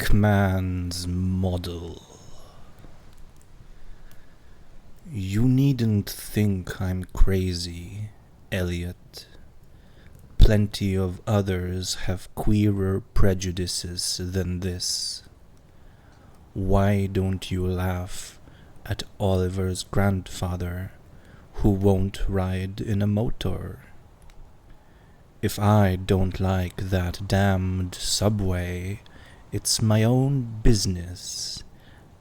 Pickman's model. You needn't think I'm crazy, Elliot. Plenty of others have queerer prejudices than this. Why don't you laugh at Oliver's grandfather, who won't ride in a motor? If I don't like that damned subway, it's my own business,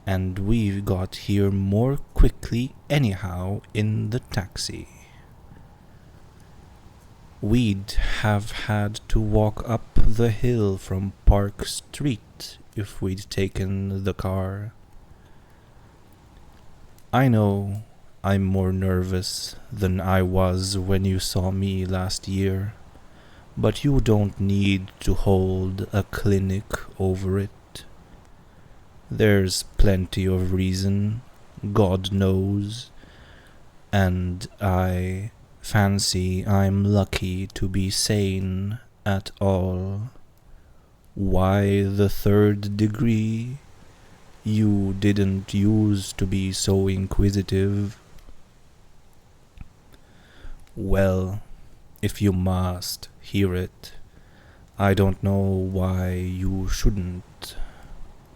and we got here more quickly anyhow in the taxi. We'd have had to walk up the hill from Park Street if we'd taken the car. I know I'm more nervous than I was when you saw me last year, but you don't need to hold a clinic over it. There's plenty of reason, God knows, and I fancy I'm lucky to be sane at all. Why the third degree? You didn't used to be so inquisitive. Well, if you must hear it, I don't know why you shouldn't.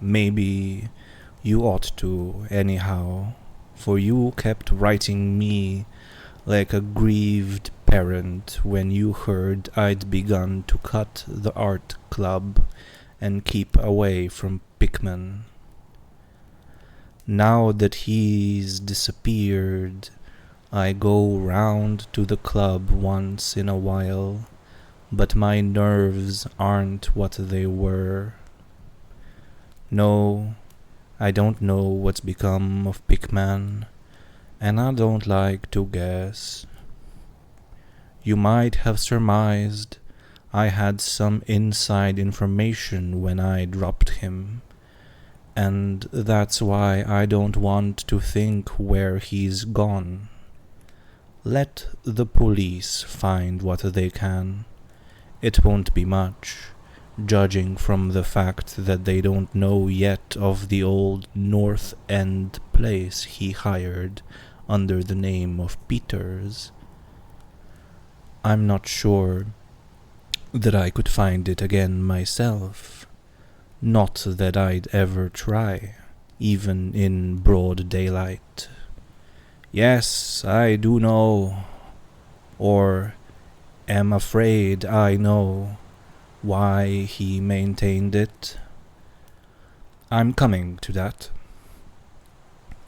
Maybe you ought to, anyhow, for you kept writing me like a grieved parent when you heard I'd begun to cut the art club and keep away from Pickman. Now that he's disappeared, I go round to the club once in a while, but my nerves aren't what they were. No, I don't know what's become of Pickman, and I don't like to guess. You might have surmised I had some inside information when I dropped him, and that's why I don't want to think where he's gone. Let the police find what they can. It won't be much, judging from the fact that they don't know yet of the old North End place he hired under the name of Peters. I'm not sure that I could find it again myself. Not that I'd ever try, even in broad daylight. Yes, I do know, or am afraid I know, why he maintained it. I'm coming to that.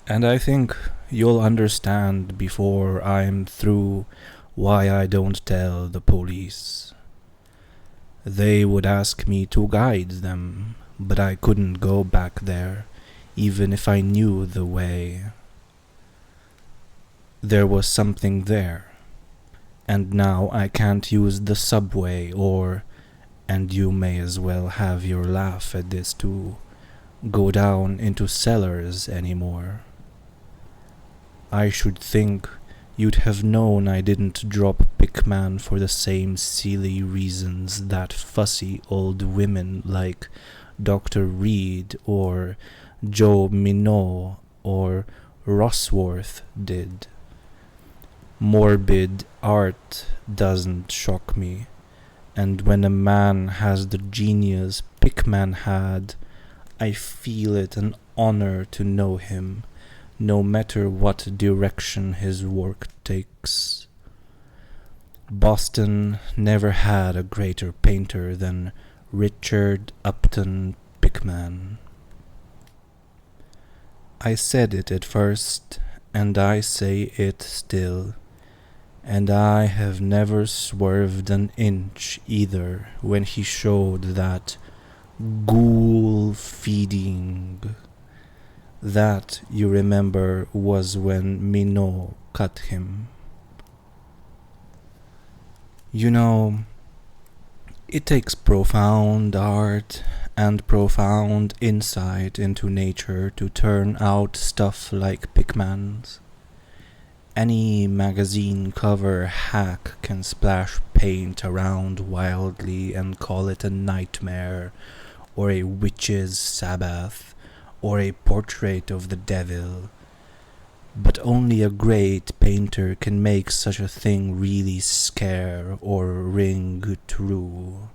And I think you'll understand before I'm through why I don't tell the police. They would ask me to guide them, but I couldn't go back there, even if I knew the way. There was something there, and now I can't use the subway and you may as well have your laugh at this too, go down into cellars anymore. I should think you'd have known I didn't drop Pickman for the same silly reasons that fussy old women like Dr. Reed or Joe Minot or Rossworth did. Morbid art doesn't shock me, and when a man has the genius Pickman had, I feel it an honor to know him, no matter what direction his work takes. Boston never had a greater painter than Richard Upton Pickman. I said it at first, and I say it still, and I have never swerved an inch either when he showed that ghoul feeding. That, you remember, was when Minot cut him. You know, it takes profound art and profound insight into nature to turn out stuff like Pickman's. Any magazine cover hack can splash paint around wildly and call it a nightmare or a witch's Sabbath, or a portrait of the devil. But only a great painter can make such a thing really scare or ring true.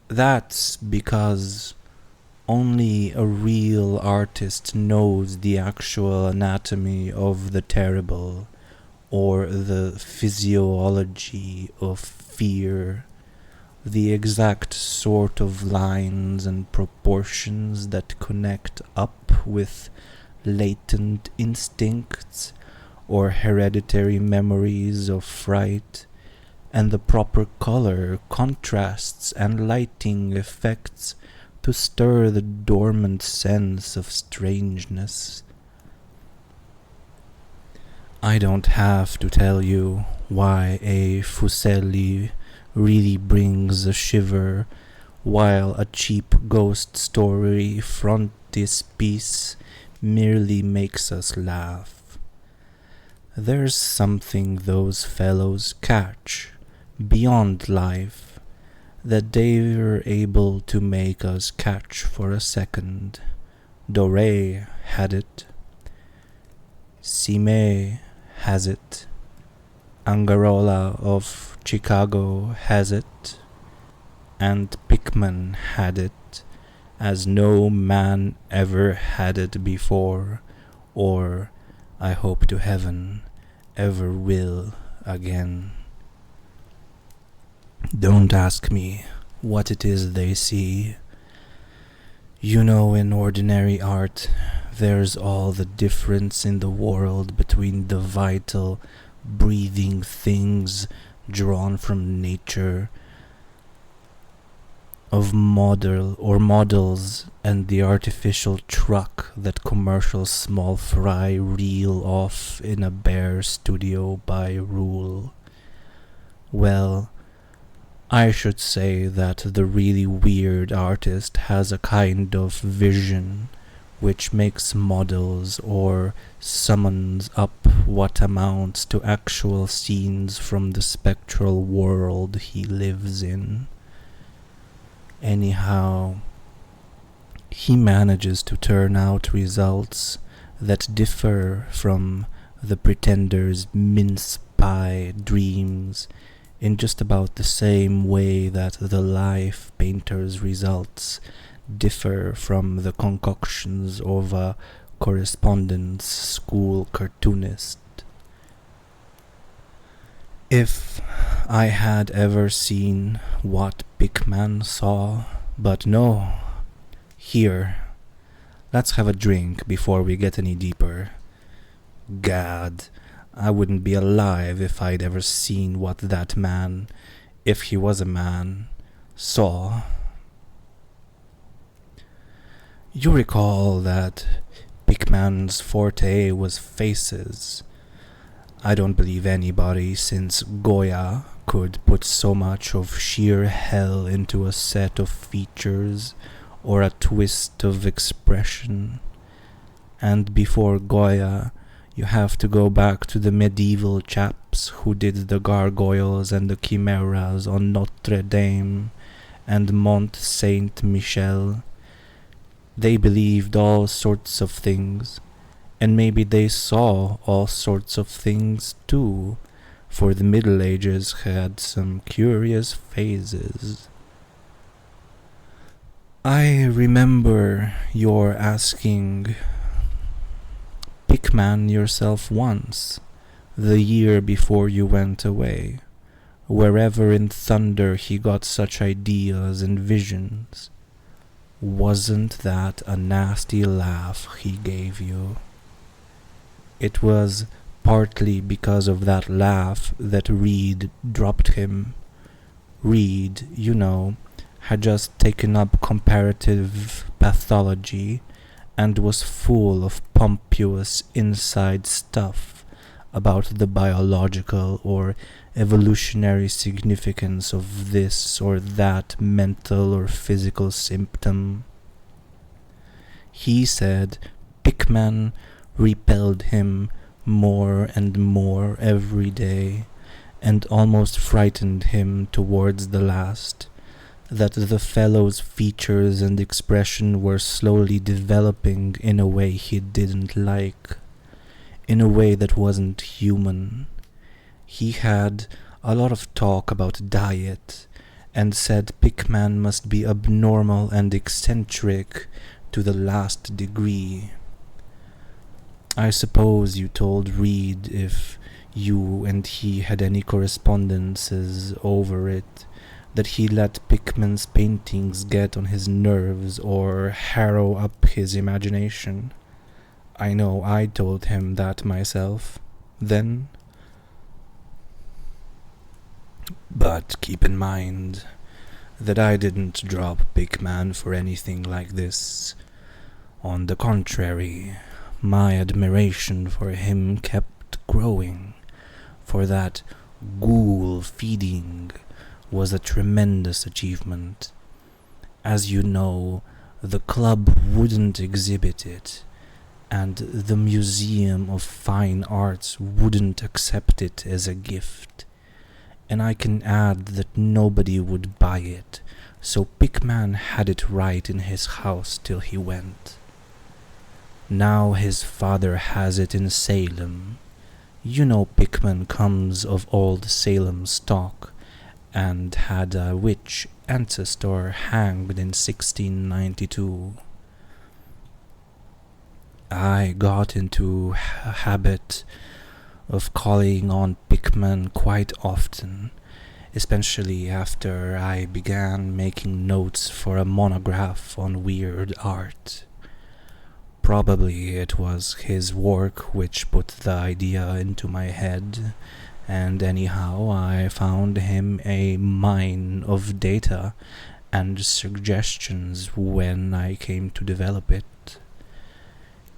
That's because only a real artist knows the actual anatomy of the terrible, or the physiology of fear, the exact sort of lines and proportions that connect up with latent instincts or hereditary memories of fright, and the proper color, contrasts, and lighting effects to stir the dormant sense of strangeness. I don't have to tell you why a Fuseli really brings a shiver, while a cheap ghost story frontispiece merely makes us laugh. There's something those fellows catch, beyond life, that they're able to make us catch for a second. Doré had it. Cime has it. Angarola of Chicago has it. And Pickman had it, as no man ever had it before, or, I hope to heaven, ever will again. Don't ask me what it is they see. You know, in ordinary art, there's all the difference in the world between the vital, breathing things drawn from nature of models and the artificial truck that commercial small fry reel off in a bare studio by rule. Well, I should say that the really weird artist has a kind of vision which makes models or summons up what amounts to actual scenes from the spectral world he lives in. Anyhow, he manages to turn out results that differ from the pretender's mince pie dreams in just about the same way that the life painter's results differ from the concoctions of a correspondence school cartoonist. If I had ever seen what Pickman saw, but no. Here, let's have a drink before we get any deeper. Gad, I wouldn't be alive if I'd ever seen what that man, if he was a man, saw. You recall that Pickman's forte was faces. I don't believe anybody since Goya could put so much of sheer hell into a set of features or a twist of expression. And before Goya, you have to go back to the medieval chaps who did the gargoyles and the chimeras on Notre Dame and Mont Saint-Michel. They believed all sorts of things, and maybe they saw all sorts of things too, for the Middle Ages had some curious phases. I remember your asking Pickman yourself once, the year before you went away, wherever in thunder he got such ideas and visions. Wasn't that a nasty laugh he gave you? It was partly because of that laugh that Reed dropped him. Reed, you know, had just taken up comparative pathology and was full of pompous inside stuff about the biological or evolutionary significance of this or that mental or physical symptom. He said Pickman repelled him more and more every day, and almost frightened him towards the last, that the fellow's features and expression were slowly developing in a way he didn't like, in a way that wasn't human. He had a lot of talk about diet, and said Pickman must be abnormal and eccentric to the last degree. I suppose you told Reed if you and he had any correspondences over it, that he let Pickman's paintings get on his nerves or harrow up his imagination. I know I told him that myself, then. But keep in mind that I didn't drop Pickman for anything like this. On the contrary, my admiration for him kept growing, for that ghoul feeding was a tremendous achievement. As you know, the club wouldn't exhibit it, and the Museum of Fine Arts wouldn't accept it as a gift. And I can add that nobody would buy it, so Pickman had it right in his house till he went. Now his father has it in Salem. You know Pickman comes of old Salem stock, and had a witch ancestor hanged in 1692. I got into a habit of calling on Pickman quite often, especially after I began making notes for a monograph on weird art. Probably it was his work which put the idea into my head, and anyhow I found him a mine of data and suggestions when I came to develop it.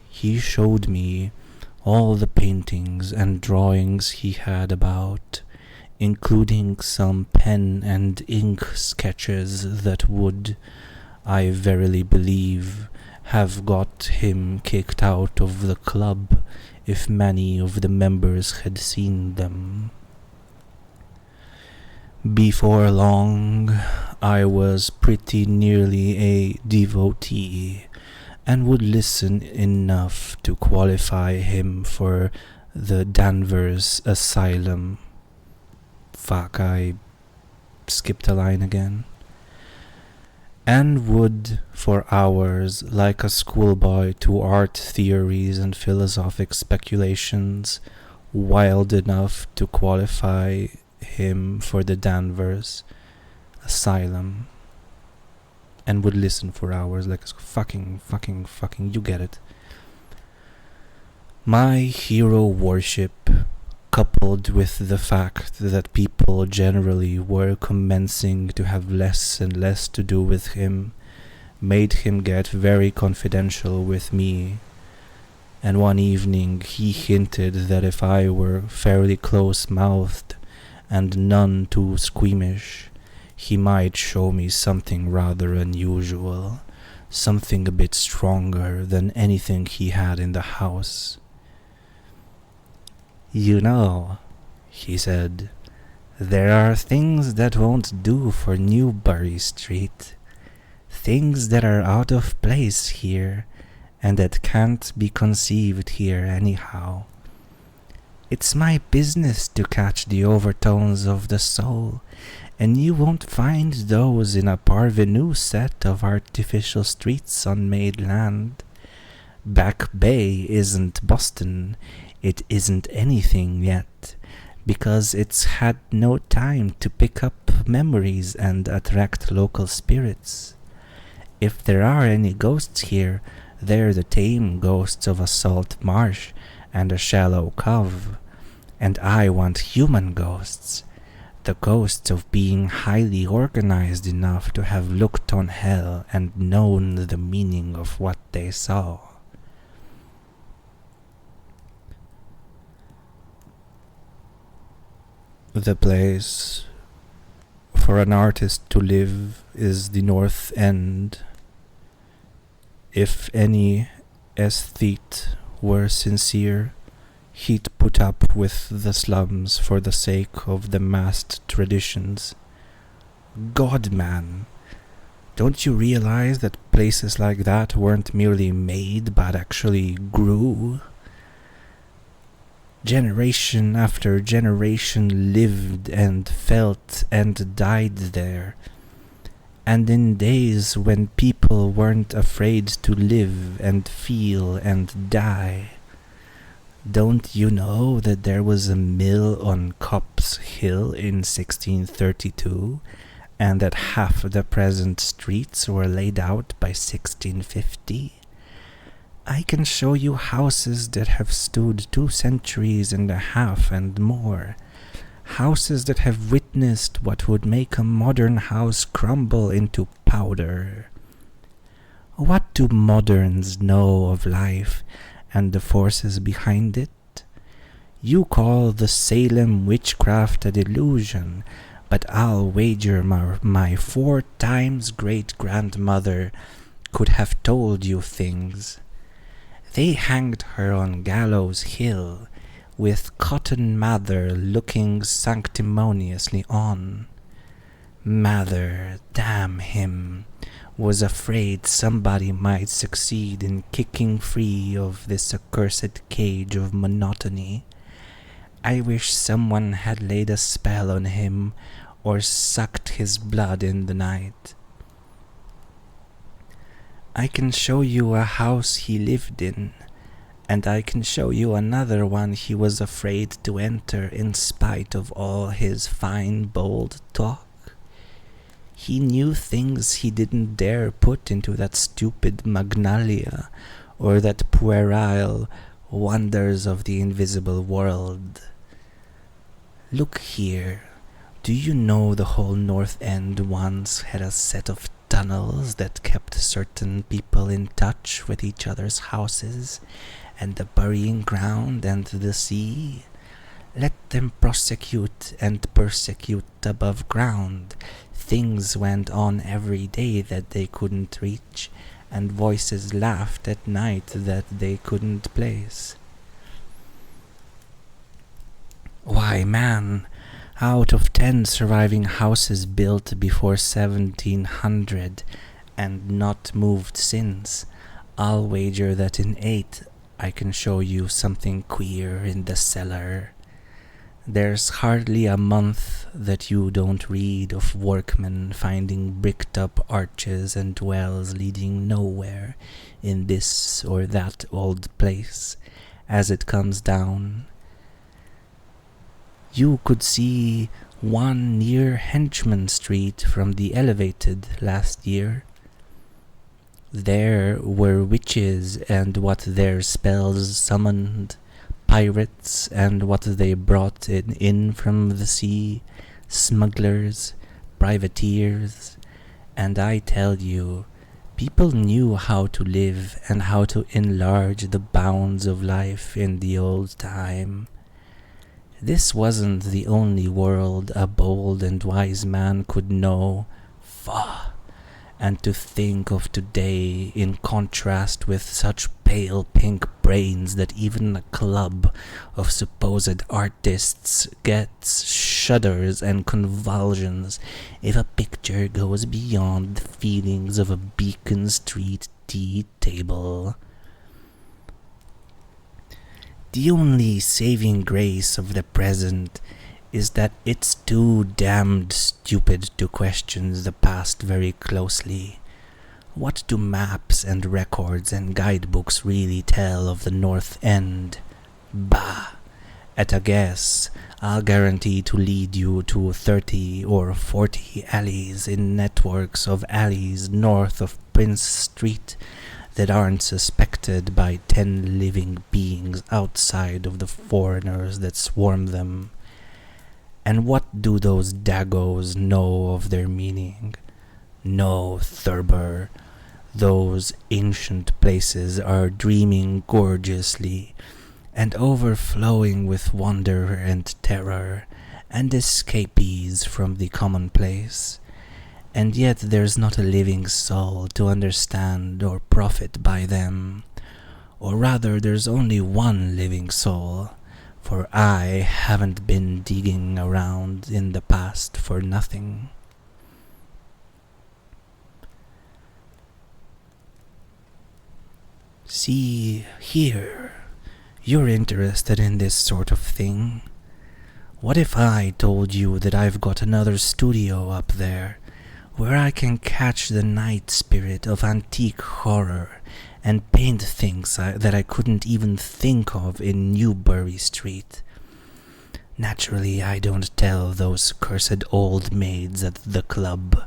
He showed me all the paintings and drawings he had about, including some pen and ink sketches that would, I verily believe, have got him kicked out of the club if many of the members had seen them. Before long, I was pretty nearly a devotee, and would listen enough to qualify him for the Danvers Asylum. Fuck, I skipped a line again. And would, for hours, like a schoolboy to art theories and philosophic speculations, wild enough to qualify him for the Danvers Asylum. And would listen for hours like a fucking, you get it. My hero worship, coupled with the fact that people generally were commencing to have less and less to do with him, made him get very confidential with me. And one evening he hinted that if I were fairly close-mouthed and none too squeamish, he might show me something rather unusual, something a bit stronger than anything he had in the house. "You know," he said, "there are things that won't do for Newbury Street, things that are out of place here, and that can't be conceived here anyhow. It's my business to catch the overtones of the soul, and you won't find those in a parvenu set of artificial streets on made land. Back Bay isn't Boston, it isn't anything yet, because it's had no time to pick up memories and attract local spirits. If there are any ghosts here, they're the tame ghosts of a salt marsh and a shallow cove, and I want human ghosts, the ghosts of being highly organized enough to have looked on hell and known the meaning of what they saw." The place for an artist to live is the North End. If any aesthete were sincere, he'd put up with the slums for the sake of the massed traditions. God, man, Don't you realize that places like that weren't merely made but actually grew? Generation after generation lived and felt and died there. And in days when people weren't afraid to live and feel and die. Don't you know that there was a mill on Copp's Hill in 1632, and that half the present streets were laid out by 1650? I can show you houses that have stood 2 centuries and a half and more. Houses that have witnessed what would make a modern house crumble into powder. What do moderns know of life and the forces behind it? You call the Salem witchcraft a delusion, but I'll wager my 4 times great-grandmother could have told you things. They hanged her on Gallows Hill, with Cotton Mather looking sanctimoniously on. Mather, damn him, was afraid somebody might succeed in kicking free of this accursed cage of monotony. I wish someone had laid a spell on him or sucked his blood in the night. I can show you a house he lived in, and I can show you another one he was afraid to enter in spite of all his fine, bold talk. He knew things he didn't dare put into that stupid Magnalia, or that puerile Wonders of the Invisible World. Look here. Do you know the whole North End once had a set of tunnels that kept certain people in touch with each other's houses, and the burying ground and the sea? Let them prosecute and persecute above ground. Things went on every day that they couldn't reach, and voices laughed at night that they couldn't place. Why, man, out of 10 surviving houses built before 1700 and not moved since, I'll wager that in 8 I can show you something queer in the cellar. There's hardly a month that you don't read of workmen finding bricked-up arches and wells leading nowhere in this or that old place as it comes down. You could see one near Henchman Street from the elevated last year. There were witches and what their spells summoned, pirates and what they brought in from the sea, smugglers, privateers, and I tell you, people knew how to live and how to enlarge the bounds of life in the old time. This wasn't the only world a bold and wise man could know. Faugh! And to think of today in contrast with such pale pink brains that even a club of supposed artists gets shudders and convulsions if a picture goes beyond the feelings of a Beacon Street tea table. The only saving grace of the present is that it's too damned stupid to question the past very closely. What do maps and records and guidebooks really tell of the North End? Bah! At a guess, I'll guarantee to lead you to 30 or 40 alleys in networks of alleys north of Prince Street that aren't suspected by 10 living beings outside of the foreigners that swarm them. And what do those Dagos know of their meaning? No, Thurber. Those ancient places are dreaming gorgeously and overflowing with wonder and terror and escapees from the commonplace. And yet there's not a living soul to understand or profit by them. Or rather, there's only one living soul, for I haven't been digging around in the past for nothing. See, here, you're interested in this sort of thing. What if I told you that I've got another studio up there, where I can catch the night spirit of antique horror and paint things that I couldn't even think of in Newbury Street? Naturally, I don't tell those cursed old maids at the club,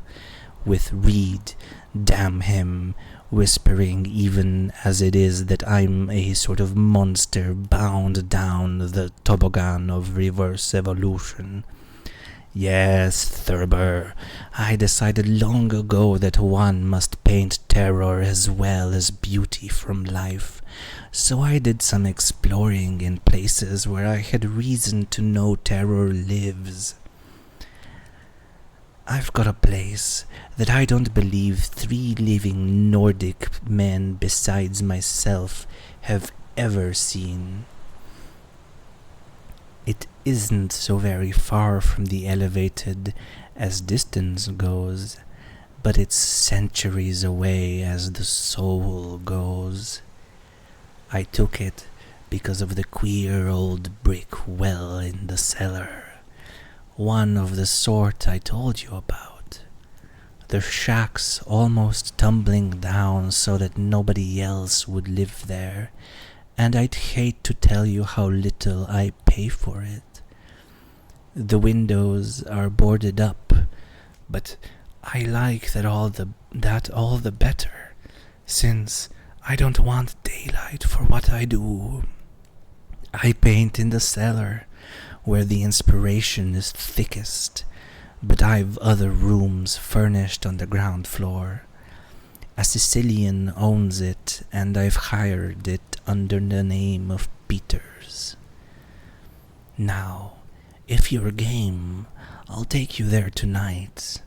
with Reed, damn him, whispering even as it is that I'm a sort of monster bound down the toboggan of reverse evolution. Yes, Thurber, I decided long ago that one must paint terror as well as beauty from life, so I did some exploring in places where I had reason to know terror lives. I've got a place that I don't believe 3 living Nordic men besides myself have ever seen. It isn't so very far from the elevated as distance goes, but it's centuries away as the soul goes. I took it because of the queer old brick well in the cellar. One of the sort I told you about. The shacks almost tumbling down so that nobody else would live there, and I'd hate to tell you how little I pay for it. The windows are boarded up, but I like that all the better, since I don't want daylight for what I do. I paint in the cellar, where the inspiration is thickest, but I've other rooms furnished on the ground floor. A Sicilian owns it, and I've hired it under the name of Peters. Now, if you're game, I'll take you there tonight.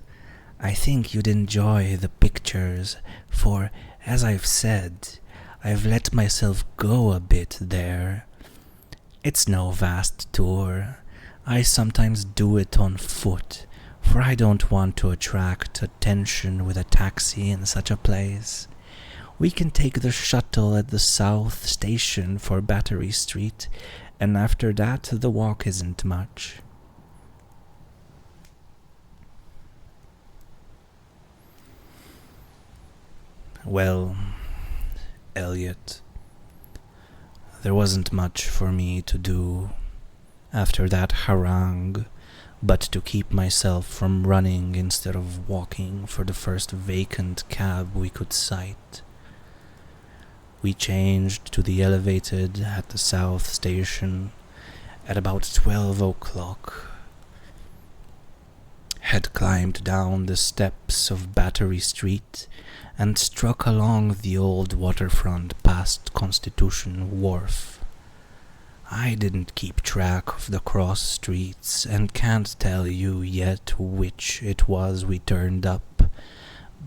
I think you'd enjoy the pictures, for, as I've said, I've let myself go a bit there. It's no vast tour. I sometimes do it on foot, for I don't want to attract attention with a taxi in such a place. We can take the shuttle at the South Station for Battery Street, and after that the walk isn't much. Well, Elliot, there wasn't much for me to do after that harangue but to keep myself from running instead of walking for the first vacant cab we could sight. We changed to the elevated at the South Station at about 12 o'clock, had climbed down the steps of Battery Street and struck along the old waterfront past Constitution Wharf. I didn't keep track of the cross streets and can't tell you yet which it was we turned up,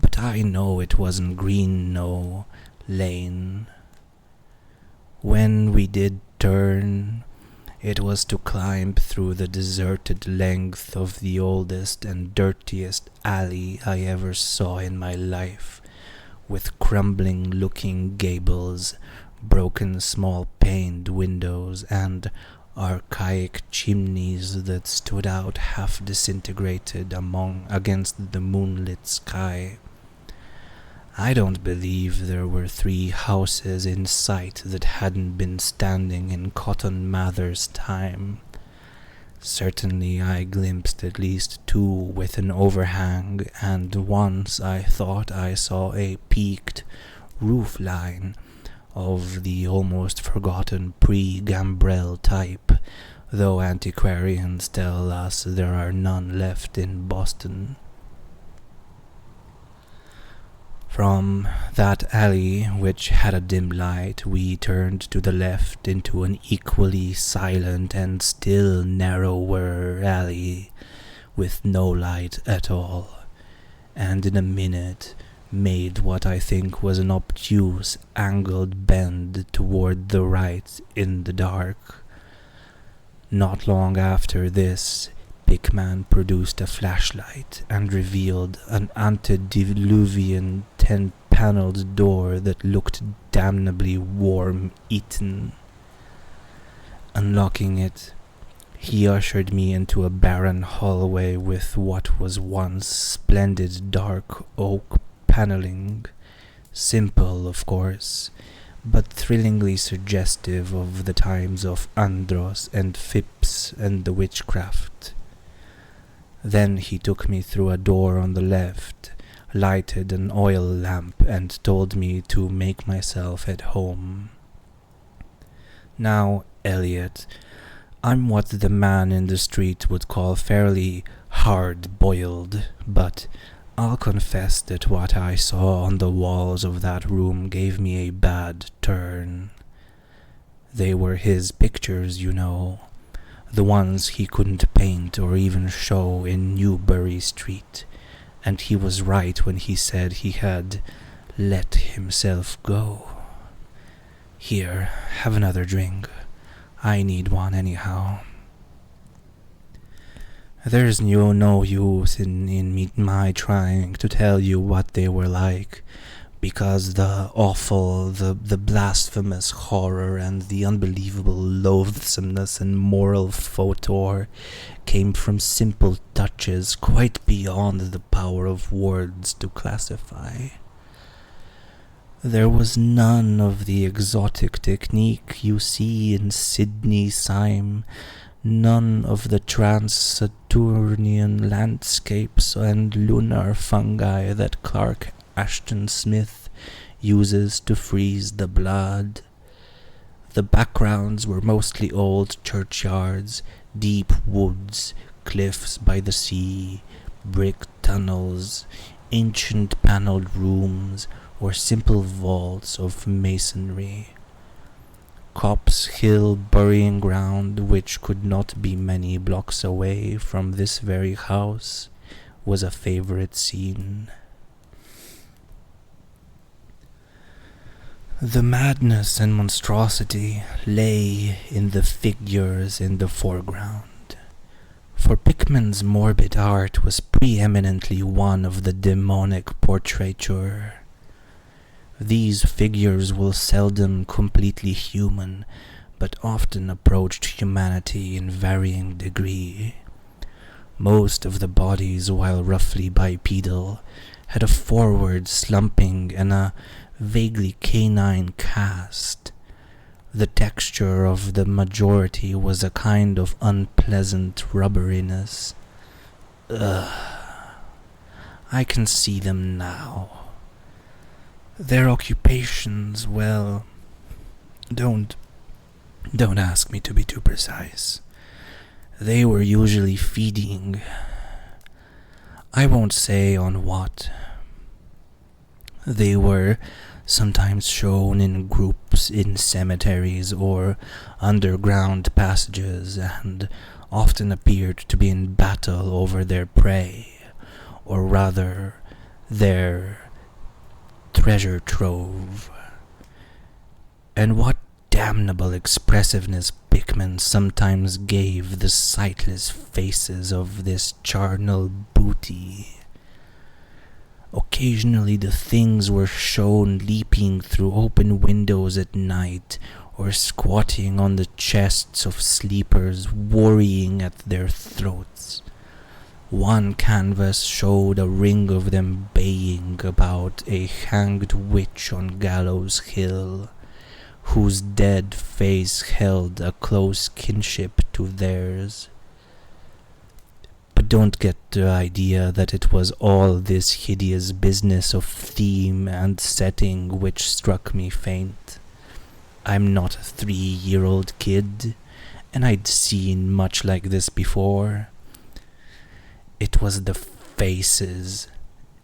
but I know it wasn't Green Lane. When we did turn, it was to climb through the deserted length of the oldest and dirtiest alley I ever saw in my life, with crumbling-looking gables, broken small-paned windows, and archaic chimneys that stood out half-disintegrated against the moonlit sky. I don't believe there were 3 houses in sight that hadn't been standing in Cotton Mather's time. Certainly I glimpsed at least 2 with an overhang, and once I thought I saw a peaked roof line of the almost forgotten pre-gambrel type, though antiquarians tell us there are none left in Boston. From that alley, which had a dim light, we turned to the left into an equally silent and still narrower alley, with no light at all, and in a minute made what I think was an obtuse angled bend toward the right in the dark. Not long after this, Pickman produced a flashlight and revealed an antediluvian 10 panelled door that looked damnably worm-eaten. Unlocking it, he ushered me into a barren hallway with what was once splendid dark oak panelling, simple, of course, but thrillingly suggestive of the times of Andros and Phipps and the witchcraft. Then he took me through a door on the left, lighted an oil lamp, and told me to make myself at home. Now, Elliot, I'm what the man in the street would call fairly hard-boiled, but I'll confess that what I saw on the walls of that room gave me a bad turn. They were his pictures, you know, the ones he couldn't paint or even show in Newbury Street, and he was right when he said he had let himself go. Here, have another drink. I need one anyhow. There's no use in my trying to tell you what they were like, because the awful, the blasphemous horror and the unbelievable loathsomeness and moral photor came from simple touches quite beyond the power of words to classify. There was none of the exotic technique you see in Sydney Syme, none of the trans-Saturnian landscapes and lunar fungi that Clark Ashton Smith uses to freeze the blood. The backgrounds were mostly old churchyards, deep woods, cliffs by the sea, brick tunnels, ancient panelled rooms, or simple vaults of masonry. Copp's Hill burying ground, which could not be many blocks away from this very house, was a favorite scene. The madness and monstrosity lay in the figures in the foreground, for Pickman's morbid art was preeminently one of the demonic portraiture. These figures were seldom completely human, but often approached humanity in varying degree. Most of the bodies, while roughly bipedal, had a forward slumping and a vaguely canine cast. The texture of the majority was a kind of unpleasant rubberiness. I can see them now. Their occupations, well, don't ask me to be too precise. They were usually feeding. I won't say on what. They were sometimes shown in groups in cemeteries or underground passages, and often appeared to be in battle over their prey, or rather, their treasure trove. And what damnable expressiveness Pickman sometimes gave the sightless faces of this charnel booty. Occasionally the things were shown leaping through open windows at night, or squatting on the chests of sleepers, worrying at their throats. One canvas showed a ring of them baying about a hanged witch on Gallows Hill, whose dead face held a close kinship to theirs. But don't get the idea that it was all this hideous business of theme and setting which struck me faint. I'm not a 3-year-old kid, and I'd seen much like this before. It was the faces,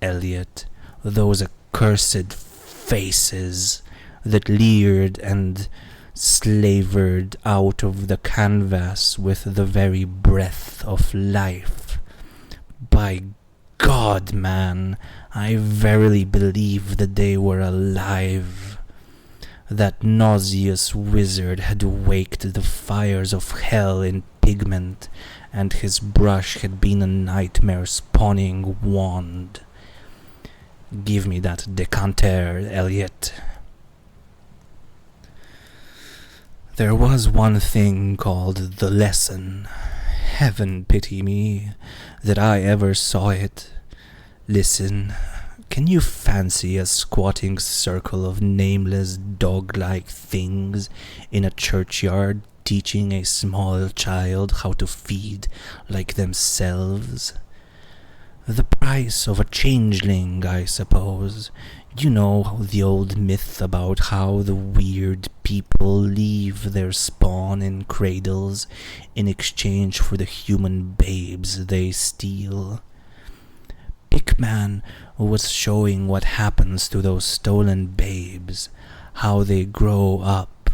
Elliot, those accursed faces that leered and slavered out of the canvas with the very breath of life. By God, man, I verily believe that they were alive. That nauseous wizard had waked the fires of hell in pigment, and his brush had been a nightmare-spawning wand. Give me that decanter, Elliot. There was one thing called the lesson. Heaven pity me that I ever saw it. Listen, can you fancy a squatting circle of nameless dog-like things in a churchyard teaching a small child how to feed like themselves? The price of a changeling, I suppose. You know the old myth about how the weird people leave their spawn in cradles in exchange for the human babes they steal. Pickman was showing what happens to those stolen babes, how they grow up,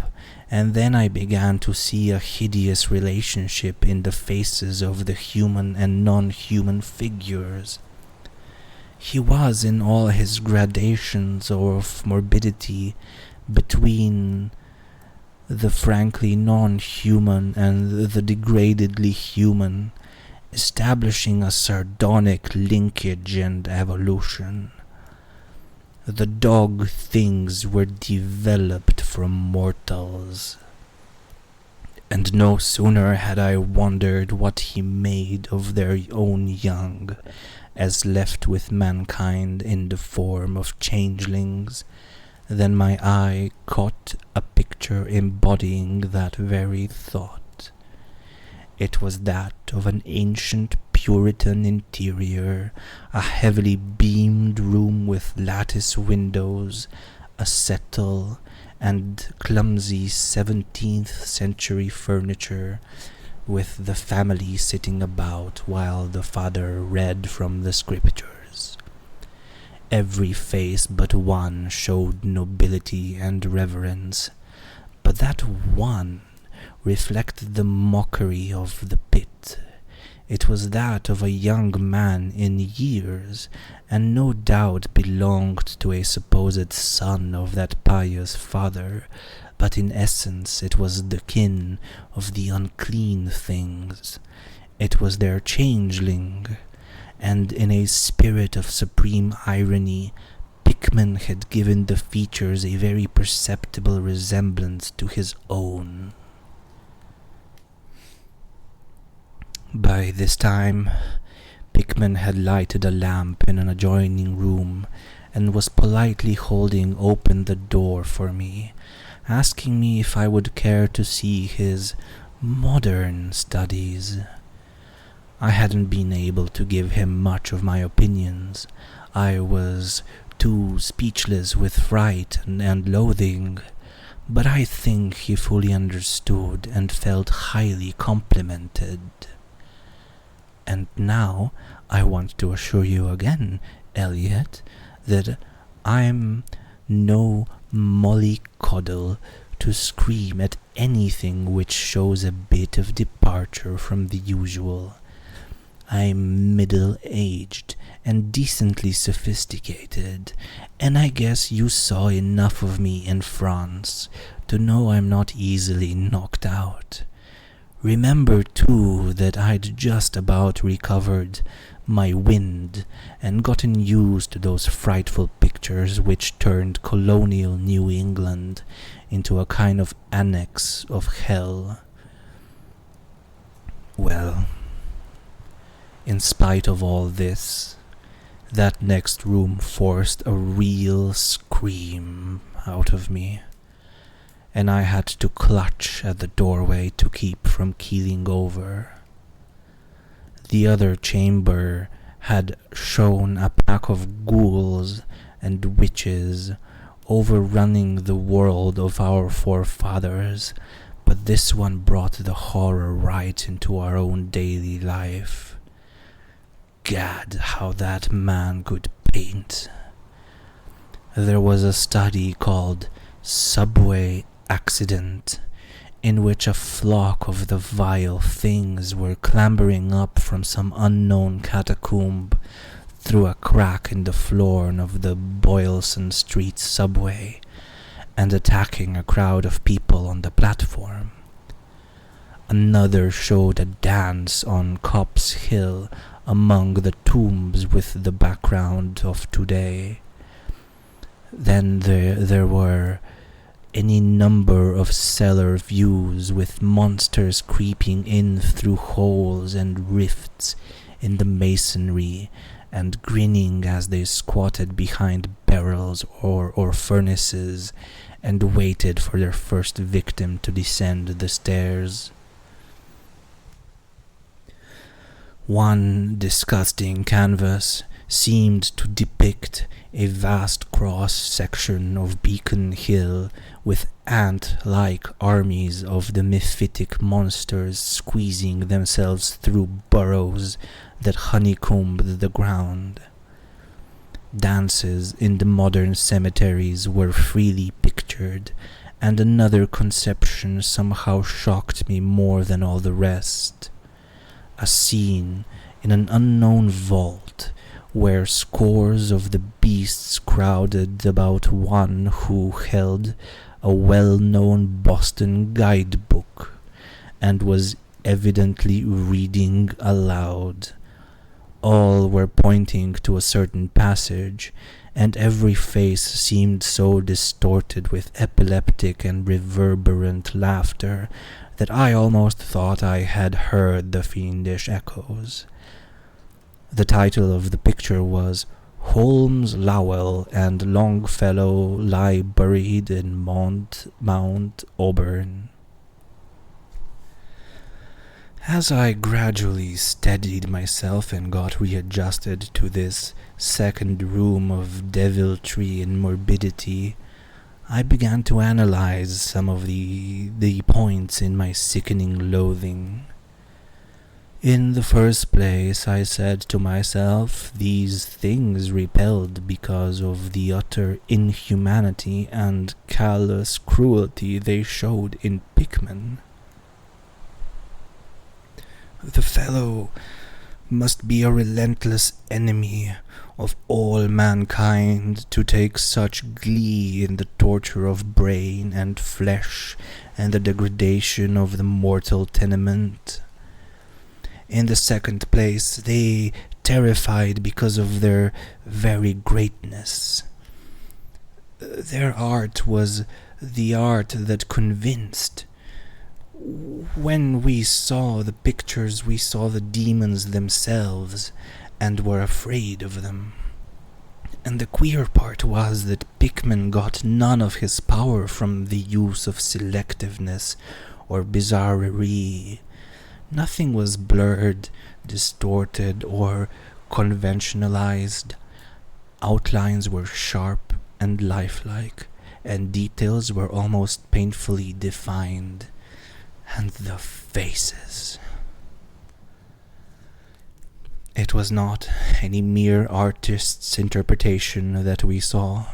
and then I began to see a hideous relationship in the faces of the human and non-human figures. He was in all his gradations of morbidity between the frankly non-human and the degradedly human, establishing a sardonic linkage and evolution. The dog things were developed from mortals. And no sooner had I wondered what he made of their own young, as left with mankind in the form of changelings, than my eye caught a picture embodying that very thought. It was that of an ancient Puritan interior, a heavily beamed room with lattice windows, a settle, and clumsy 17th century furniture, with the family sitting about while the father read from the scriptures. Every face but one showed nobility and reverence, but that one reflected the mockery of the pit. It was that of a young man in years, and no doubt belonged to a supposed son of that pious father, but in essence it was the kin of the unclean things. It was their changeling, and in a spirit of supreme irony, Pickman had given the features a very perceptible resemblance to his own. By this time, Pickman had lighted a lamp in an adjoining room and was politely holding open the door for me, asking me if I would care to see his modern studies. I hadn't been able to give him much of my opinions. I was too speechless with fright and loathing, but I think he fully understood and felt highly complimented. And now I want to assure you again, Elliot, that I'm no mollycoddle to scream at anything which shows a bit of departure from the usual. I'm middle-aged and decently sophisticated, and I guess you saw enough of me in France to know I'm not easily knocked out. Remember, too, that I'd just about recovered my wind and gotten used to those frightful pictures which turned colonial New England into a kind of annex of hell. Well, in spite of all this, that next room forced a real scream out of me, and I had to clutch at the doorway to keep from keeling over. The other chamber had shown a pack of ghouls and witches overrunning the world of our forefathers, but this one brought the horror right into our own daily life. Gad, how that man could paint. There was a study called Subway Accident, in which a flock of the vile things were clambering up from some unknown catacomb through a crack in the floor of the Boylston Street subway and attacking a crowd of people on the platform. Another showed a dance on Copp's Hill among the tombs with the background of today. Then there were any number of cellar views with monsters creeping in through holes and rifts in the masonry and grinning as they squatted behind barrels or furnaces and waited for their first victim to descend the stairs. One disgusting canvas seemed to depict a vast cross-section of Beacon Hill with ant-like armies of the mephitic monsters squeezing themselves through burrows that honeycombed the ground. Dances in the modern cemeteries were freely pictured, and another conception somehow shocked me more than all the rest. A scene in an unknown vault where scores of the beasts crowded about one who held a well-known Boston guidebook and was evidently reading aloud. All were pointing to a certain passage, and every face seemed so distorted with epileptic and reverberant laughter that I almost thought I had heard the fiendish echoes. The title of the picture was Holmes, Lowell, and Longfellow Lie Buried in Mount Auburn. As I gradually steadied myself and got readjusted to this second room of deviltry and morbidity, I began to analyze some of the points in my sickening loathing. In the first place, I said to myself, these things repelled because of the utter inhumanity and callous cruelty they showed in Pickman. The fellow must be a relentless enemy of all mankind to take such glee in the torture of brain and flesh and the degradation of the mortal tenement. In the second place, they terrified because of their very greatness. Their art was the art that convinced. When we saw the pictures, we saw the demons themselves and were afraid of them. And the queer part was that Pickman got none of his power from the use of selectiveness or bizarrerie. Nothing was blurred, distorted, or conventionalized. Outlines were sharp and lifelike, and details were almost painfully defined. And the faces. It was not any mere artist's interpretation that we saw.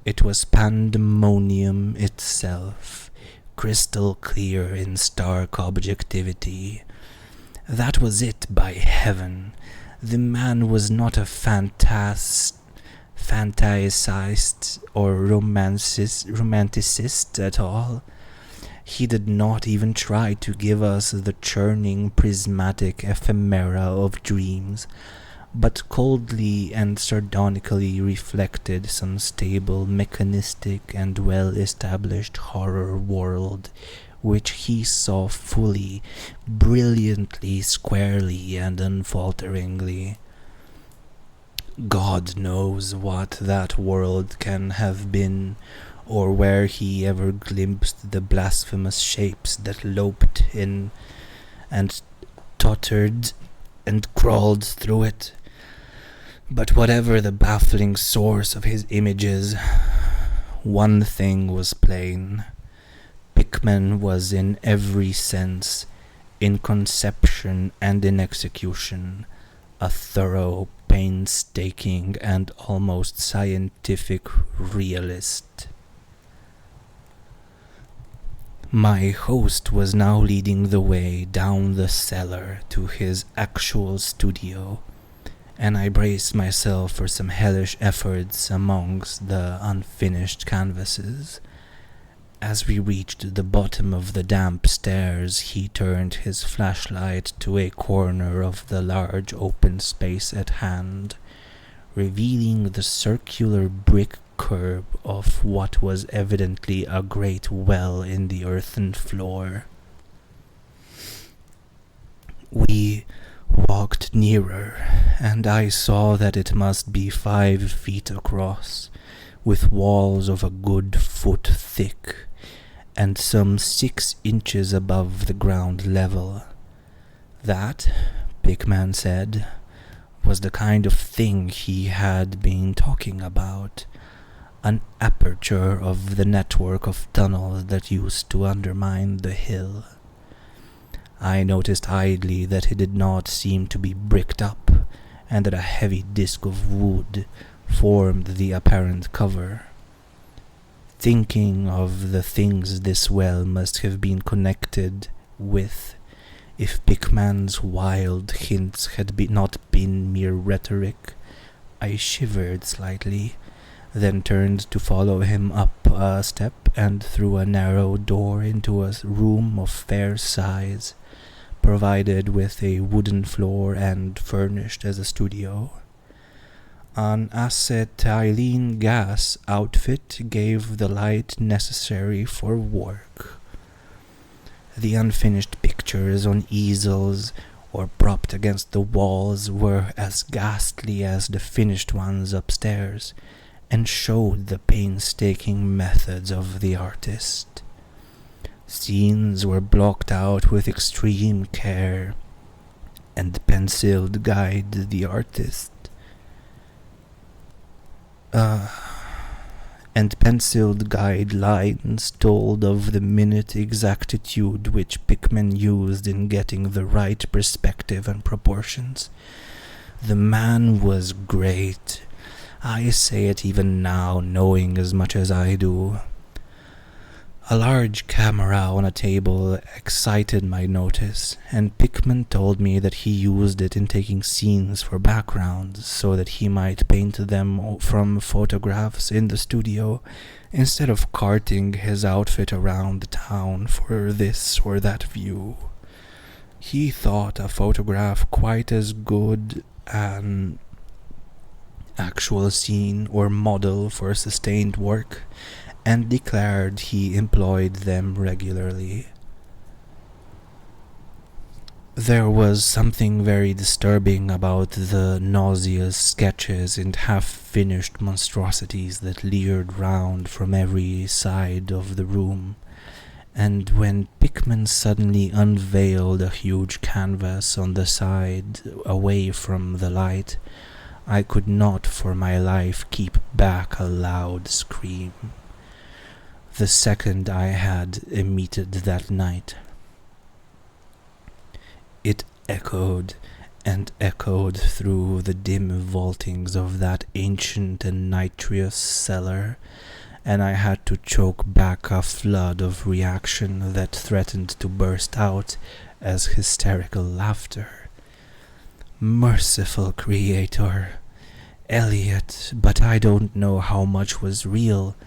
It was pandemonium itself, crystal clear in stark objectivity. That was it, by heaven. The man was not a fantasized or romanticist at all. He did not even try to give us the churning, prismatic ephemera of dreams, but coldly and sardonically reflected some stable, mechanistic, and well-established horror world, which he saw fully, brilliantly, squarely, and unfalteringly. God knows what that world can have been, or where he ever glimpsed the blasphemous shapes that loped in and tottered and crawled through it. But whatever the baffling source of his images, one thing was plain. Pickman was in every sense, in conception and in execution, a thorough, painstaking, and almost scientific realist. My host was now leading the way down the cellar to his actual studio, and I braced myself for some hellish efforts amongst the unfinished canvases. As we reached the bottom of the damp stairs, he turned his flashlight to a corner of the large open space at hand, revealing the circular brick curb of what was evidently a great well in the earthen floor. We walked nearer, and I saw that it must be 5 feet across, with walls of a good foot thick, and some 6 inches above the ground level. That, Pickman said, was the kind of thing he had been talking about, an aperture of the network of tunnels that used to undermine the hill. I noticed idly that it did not seem to be bricked up, and that a heavy disc of wood formed the apparent cover. Thinking of the things this well must have been connected with, if Pickman's wild hints had not been mere rhetoric, I shivered slightly, then turned to follow him up a step and through a narrow door into a room of fair size, provided with a wooden floor and furnished as a studio. An acetylene gas outfit gave the light necessary for work. The unfinished pictures on easels or propped against the walls were as ghastly as the finished ones upstairs, and showed the painstaking methods of the artist. Scenes were blocked out with extreme care, and penciled guide the artist. And penciled guidelines told of the minute exactitude which Pickman used in getting the right perspective and proportions. The man was great. I say it even now, knowing as much as I do. A large camera on a table excited my notice, and Pickman told me that he used it in taking scenes for backgrounds, so that he might paint them from photographs in the studio, instead of carting his outfit around the town for this or that view. He thought a photograph quite as good an actual scene or model for sustained work, and declared he employed them regularly. There was something very disturbing about the nauseous sketches and half-finished monstrosities that leered round from every side of the room, and when Pickman suddenly unveiled a huge canvas on the side away from the light, I could not for my life keep back a loud scream. The second I had emitted that night. It echoed and echoed through the dim vaultings of that ancient and nitrous cellar, and I had to choke back a flood of reaction that threatened to burst out as hysterical laughter. Merciful Creator! Eliot, but I don't know how much was real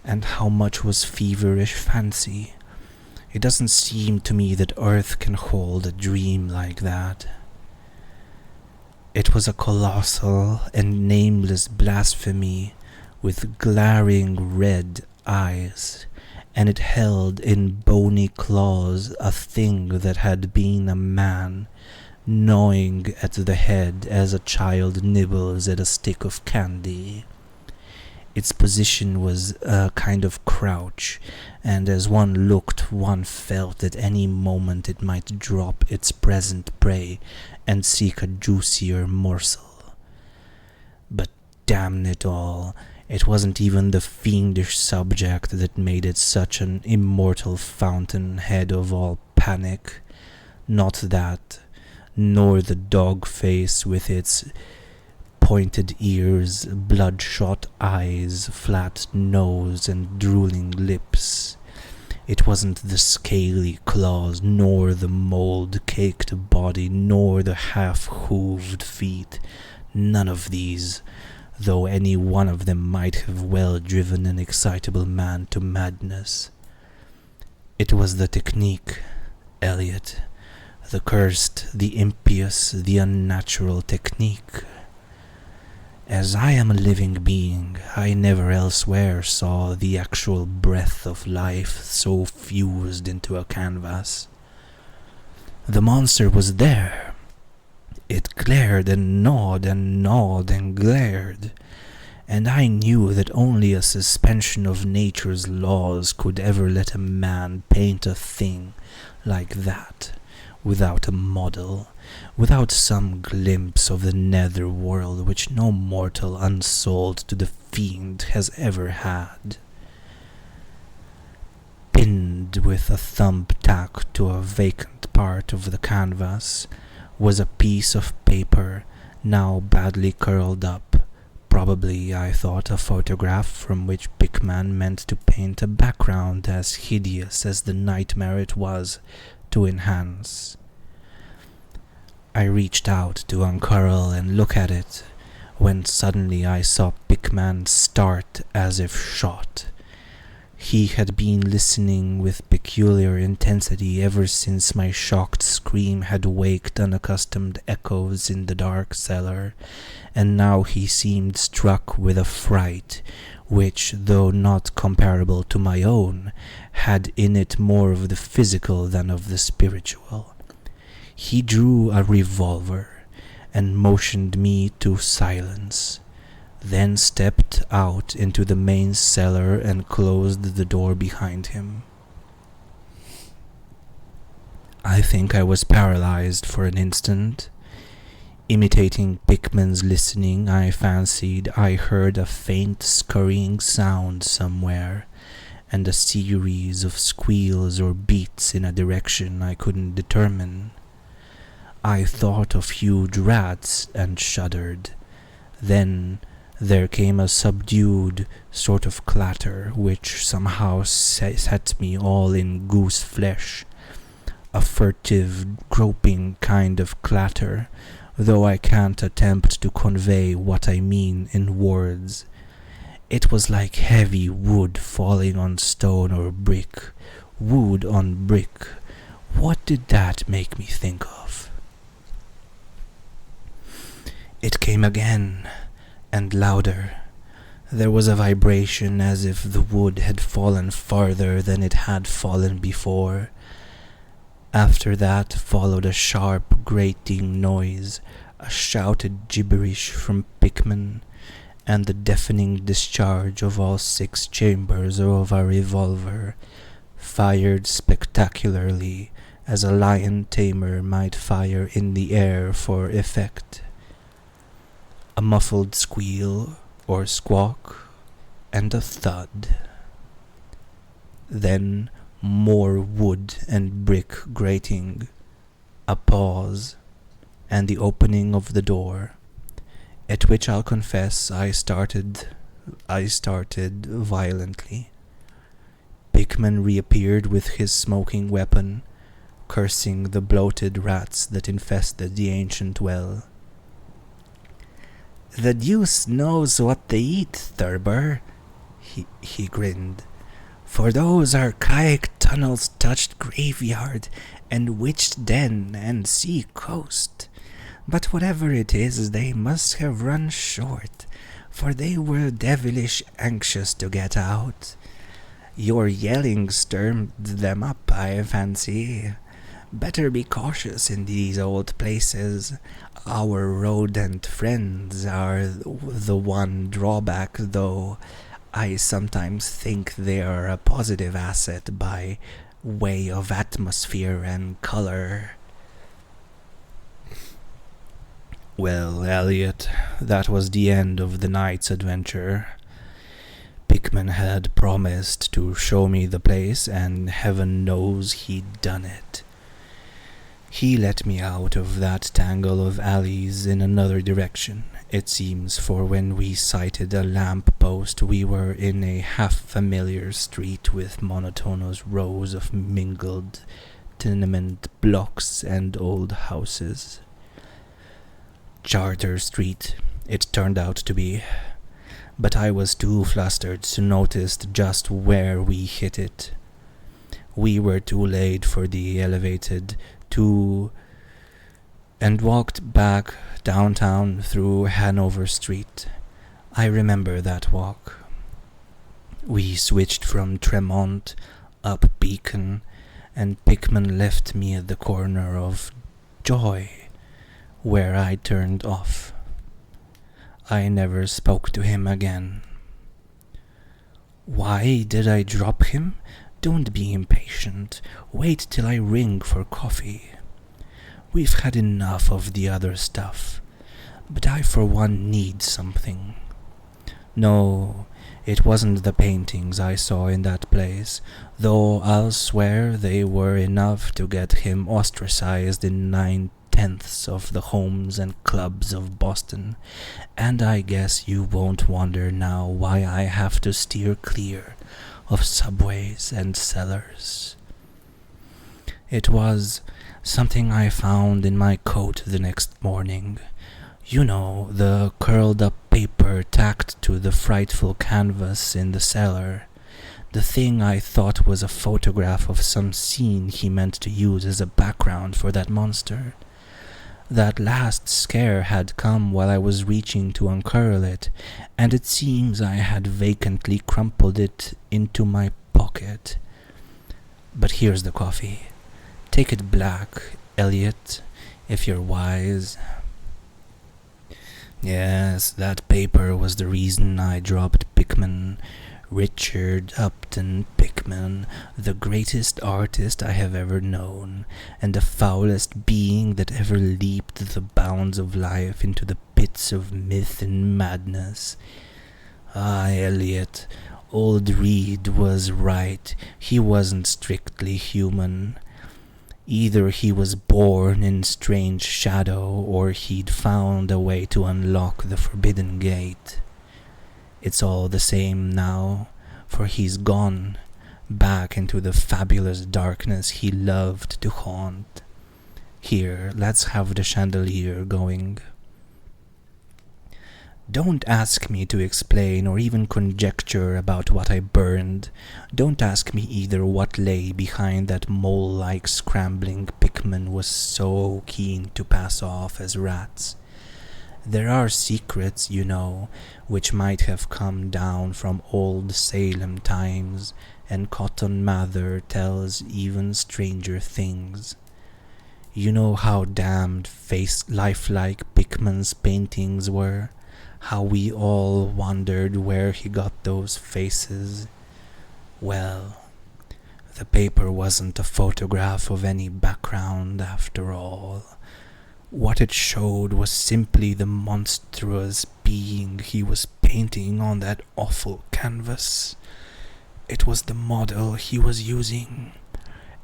and how much was feverish fancy. It doesn't seem to me that Earth can hold a dream like that. It was a colossal and nameless blasphemy with glaring red eyes, and it held in bony claws a thing that had been a man, gnawing at the head as a child nibbles at a stick of candy. Its position was a kind of crouch, and as one looked, one felt at any moment it might drop its present prey and seek a juicier morsel. But damn it all, it wasn't even the fiendish subject that made it such an immortal fountainhead of all panic. Not that, nor the dog face with its pointed ears, bloodshot eyes, flat nose, and drooling lips. It wasn't the scaly claws, nor the mold-caked body, nor the half-hooved feet. None of these, though any one of them might have well driven an excitable man to madness. It was the technique, Eliot, the cursed, the impious, the unnatural technique. As I am a living being, I never elsewhere saw the actual breath of life so fused into a canvas. The monster was there. It glared and gnawed and gnawed and glared, and I knew that only a suspension of nature's laws could ever let a man paint a thing like that, without a model, without some glimpse of the nether world which no mortal unsold to the fiend has ever had. Pinned with a thumbtack to a vacant part of the canvas was a piece of paper now badly curled up, probably, I thought, a photograph from which Pickman meant to paint a background as hideous as the nightmare it was to enhance. I reached out to uncurl and look at it, when suddenly I saw Pickman start as if shot. He had been listening with peculiar intensity ever since my shocked scream had waked unaccustomed echoes in the dark cellar, and now he seemed struck with a fright which, though not comparable to my own, had in it more of the physical than of the spiritual. He drew a revolver and motioned me to silence, then stepped out into the main cellar and closed the door behind him. I think I was paralyzed for an instant. Imitating Pickman's listening, I fancied I heard a faint scurrying sound somewhere, and a series of squeals or beats in a direction I couldn't determine. I thought of huge rats and shuddered. Then there came a subdued sort of clatter which somehow set me all in goose flesh, a furtive, groping kind of clatter, though I can't attempt to convey what I mean in words. It was like heavy wood falling on stone or brick, wood on brick. What did that make me think of? It came again, and louder. There was a vibration as if the wood had fallen farther than it had fallen before. After that followed a sharp, grating noise, a shouted gibberish from Pickman, and the deafening discharge of all 6 chambers of a revolver, fired spectacularly as a lion tamer might fire in the air for effect. A muffled squeal or squawk, and a thud. Then more wood and brick grating, a pause, and the opening of the door, at which I'll confess I started violently. Pickman reappeared with his smoking weapon, cursing the bloated rats that infested the ancient well. "The deuce knows what they eat, Thurber," he grinned, "for those archaic tunnels touched graveyard and witch den and sea coast. But whatever it is, they must have run short, for they were devilish anxious to get out. Your yelling stirred them up, I fancy. Better be cautious in these old places. Our rodent friends are the one drawback, though I sometimes think they are a positive asset by way of atmosphere and color." Well, Elliot, that was the end of the night's adventure. Pickman had promised to show me the place, and heaven knows he'd done it. He let me out of that tangle of alleys in another direction, it seems, for when we sighted a lamp post we were in a half-familiar street with monotonous rows of mingled tenement blocks and old houses. Charter Street, it turned out to be, but I was too flustered to notice just where we hit it. We were too late for the elevated and walked back downtown through Hanover Street, I remember that walk. We switched from Tremont up Beacon, and Pickman left me at the corner of Joy, where I turned off. I never spoke to him again. Why did I drop him? Don't be impatient. Wait till I ring for coffee. We've had enough of the other stuff, but I for one need something. No, it wasn't the paintings I saw in that place, though I'll swear they were enough to get him ostracized in 9/10 of the homes and clubs of Boston, and I guess you won't wonder now why I have to steer clear of subways and cellars. It was something I found in my coat the next morning. You know, the curled-up paper tacked to the frightful canvas in the cellar. The thing I thought was a photograph of some scene he meant to use as a background for that monster. That last scare had come while I was reaching to uncurl it, and it seems I had vacantly crumpled it into my pocket. But here's the coffee. Take it black, Elliot, if you're wise. Yes, that paper was the reason I dropped Pickman. Richard Upton Pickman, the greatest artist I have ever known, and the foulest being that ever leaped the bounds of life into the pits of myth and madness. Ah, Eliot, old Reed was right. He wasn't strictly human. Either he was born in strange shadow, or he'd found a way to unlock the forbidden gate. It's all the same now, for he's gone, back into the fabulous darkness he loved to haunt. Here, let's have the chandelier going. Don't ask me to explain or even conjecture about what I burned. Don't ask me either what lay behind that mole-like scrambling Pickman was so keen to pass off as rats. There are secrets, you know, which might have come down from old Salem times, and Cotton Mather tells even stranger things. You know how damned lifelike Pickman's paintings were, how we all wondered where he got those faces. Well, the paper wasn't a photograph of any background after all. What it showed was simply the monstrous being he was painting on that awful canvas. It was the model he was using,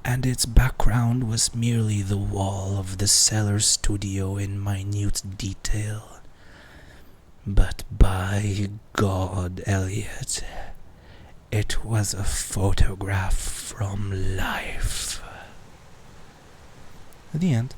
and its background was merely the wall of the cellar studio in minute detail. But by God, Elliot, it was a photograph from life. The end.